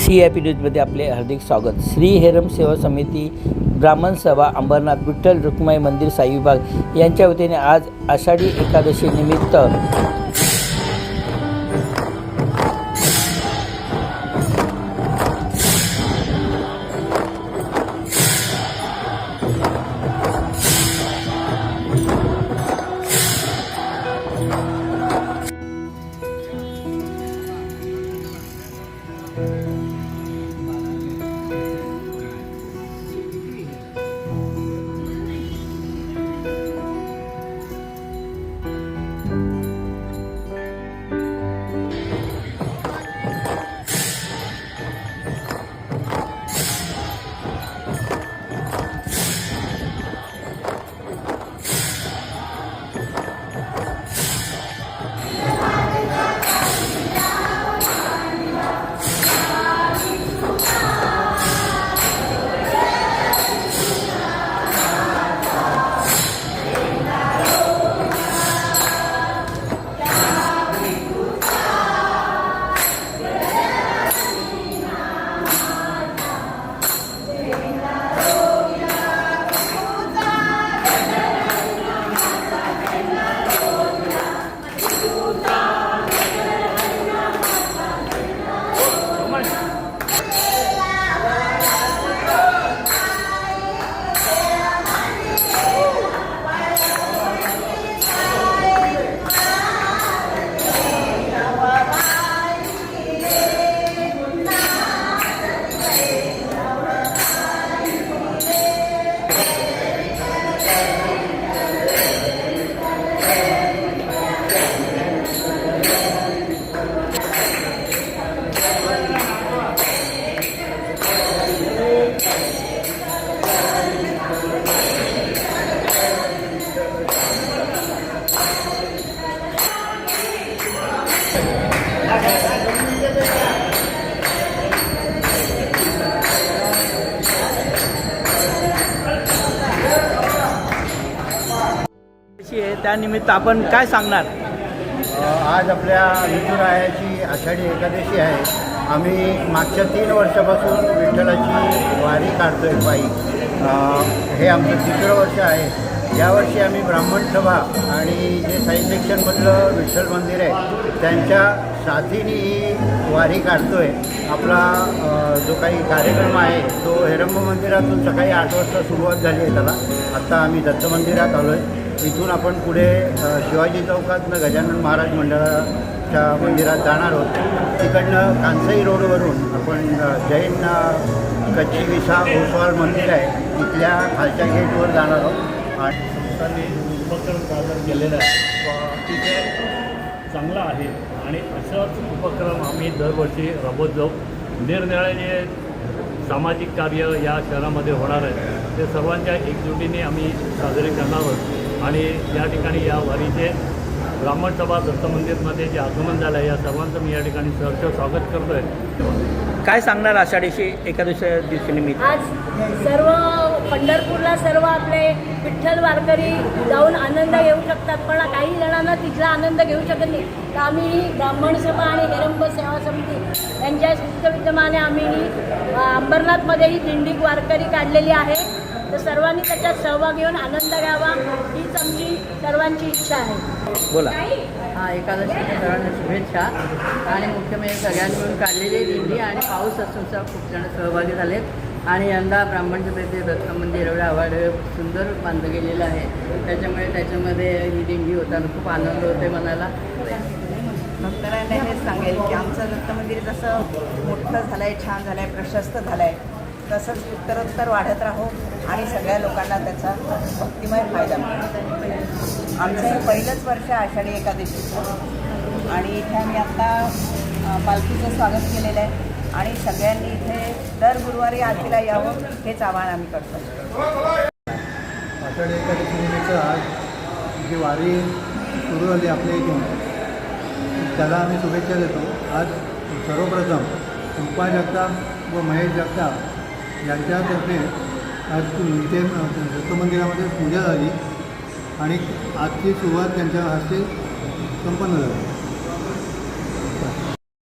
CIP न्यूजमध्ये आपले हार्दिक स्वागत। श्री हेरम सेवा समिती ब्राह्मण सभा अंबरनाथ विठ्ठल रुक्माई मंदिर साई विभाग यांच्या वतीने आज आषाढी एकादशी निमित्त त्यानिमित्त आपण काय सांगणार? आज आपल्या विठुरायाची आषाढी एकादशी आहे। आम्ही मागच्या 3 वर्षापासून विठ्ठलाची वारी काढतो आहे पायी। हे आमचं 3रं वर्ष आहे। यावर्षी आम्ही ब्राह्मण सभा आणि जे साई सेक्शनमधलं विठ्ठल मंदिर आहे त्यांच्या साथीने ही वारी काढतो आहे। आपला जो काही कार्यक्रम आहे तो हेरंब मंदिरातून सकाळी 8 वाजता सुरुवात झाली आहे त्याला। आत्ता आम्ही दत्त मंदिरात आलो आहे। इथून आपण पुढे शिवाजी चौकातनं गजानन महाराज मंडळाच्या मंदिरात जाणार आहोत। तिकडनं कांसाई रोडवरून आपण जैन कच्ची विसा ओसवाल मंदिर आहे तिथल्या खालच्या गेटवर जाणार आहोत। आणि संस्थांनी उपक्रम सादर केलेला आहे तिथे चांगला आहे आणि असाच उपक्रम आम्ही दरवर्षी राबवत जाऊ। निरनिराळे जे सामाजिक कार्य या शहरामध्ये होणार आहे ते सर्वांच्या एकजुटीने आम्ही साजरे करणार आहोत। आणि या ठिकाणी या वारीचे ब्राह्मण सभा दत्त मंदिरमध्ये जे आगमन झालं आहे या सर्वांचं मी या ठिकाणी सहर्ष स्वागत करतो आहे। काय सांगणार आषाढी एकादशी दिवशी निमित्त? आज सर्व पंढरपूरला सर्व आपले विठ्ठल वारकरी जाऊन आनंद घेऊ शकतात, पण काही जणांना तिथला आनंद घेऊ शकत नाही। तर आम्ही ब्राह्मण सभा आणि हेरंब सेवा समिती यांच्या विद्यमाने आम्ही अंबरनाथमध्ये ही दिंडी वारकरी काढलेली आहे। तर सर्वांनी त्याच्यात सहभाग घेऊन आनंद घ्यावा हीच आमची सर्वांची इच्छा आहे। बोला। एकादशीच्या सर्वांना शुभेच्छा। आणि मुख्य म्हणजे सगळ्यांनी मिळून काढलेली दिंडी आणि पाऊस असून खूप जण सहभागी झालेत। आणि यंदा ब्राह्मण सभेचे दत्त मंदिर एवढं आवाड सुंदर बांधलं गेलेलं आहे त्याच्यामुळे त्याच्यामध्ये ही दिंडी होताना खूप आनंद होते मनाला। भक्तांना हेच सांगेल की आमचं दत्त मंदिर जसं मोठं झालं आहे, छान झालं आहे, प्रशस्त झालं आहे तसंच उत्तरोत्तर वाढत राहो आणि सगळ्या लोकांना त्याचा भक्तिमय फायदा मिळेल। आमचं हे पहिलंच वर्ष आषाढी एकादशीचं आणि इथे आम्ही आत्ता पालखीचं स्वागत केलेलं आहे आणि सगळ्यांनी इथे दर गुरुवारी आरतीला यावं हेच आवाहन आम्ही करतो। आषाढी एकादशीनिमित्त आज जी वारी सुरू झाली आपल्या इथून त्याला आम्ही शुभेच्छा देतो। आज सर्वप्रथम रुक्मा जगताप व महेश जगताप यांच्यातर्फे आज इथे दत्त मंदिरामध्ये पूजा झाली आणि आजची सुरुवात त्यांच्या हस्ते संपन्न झाली।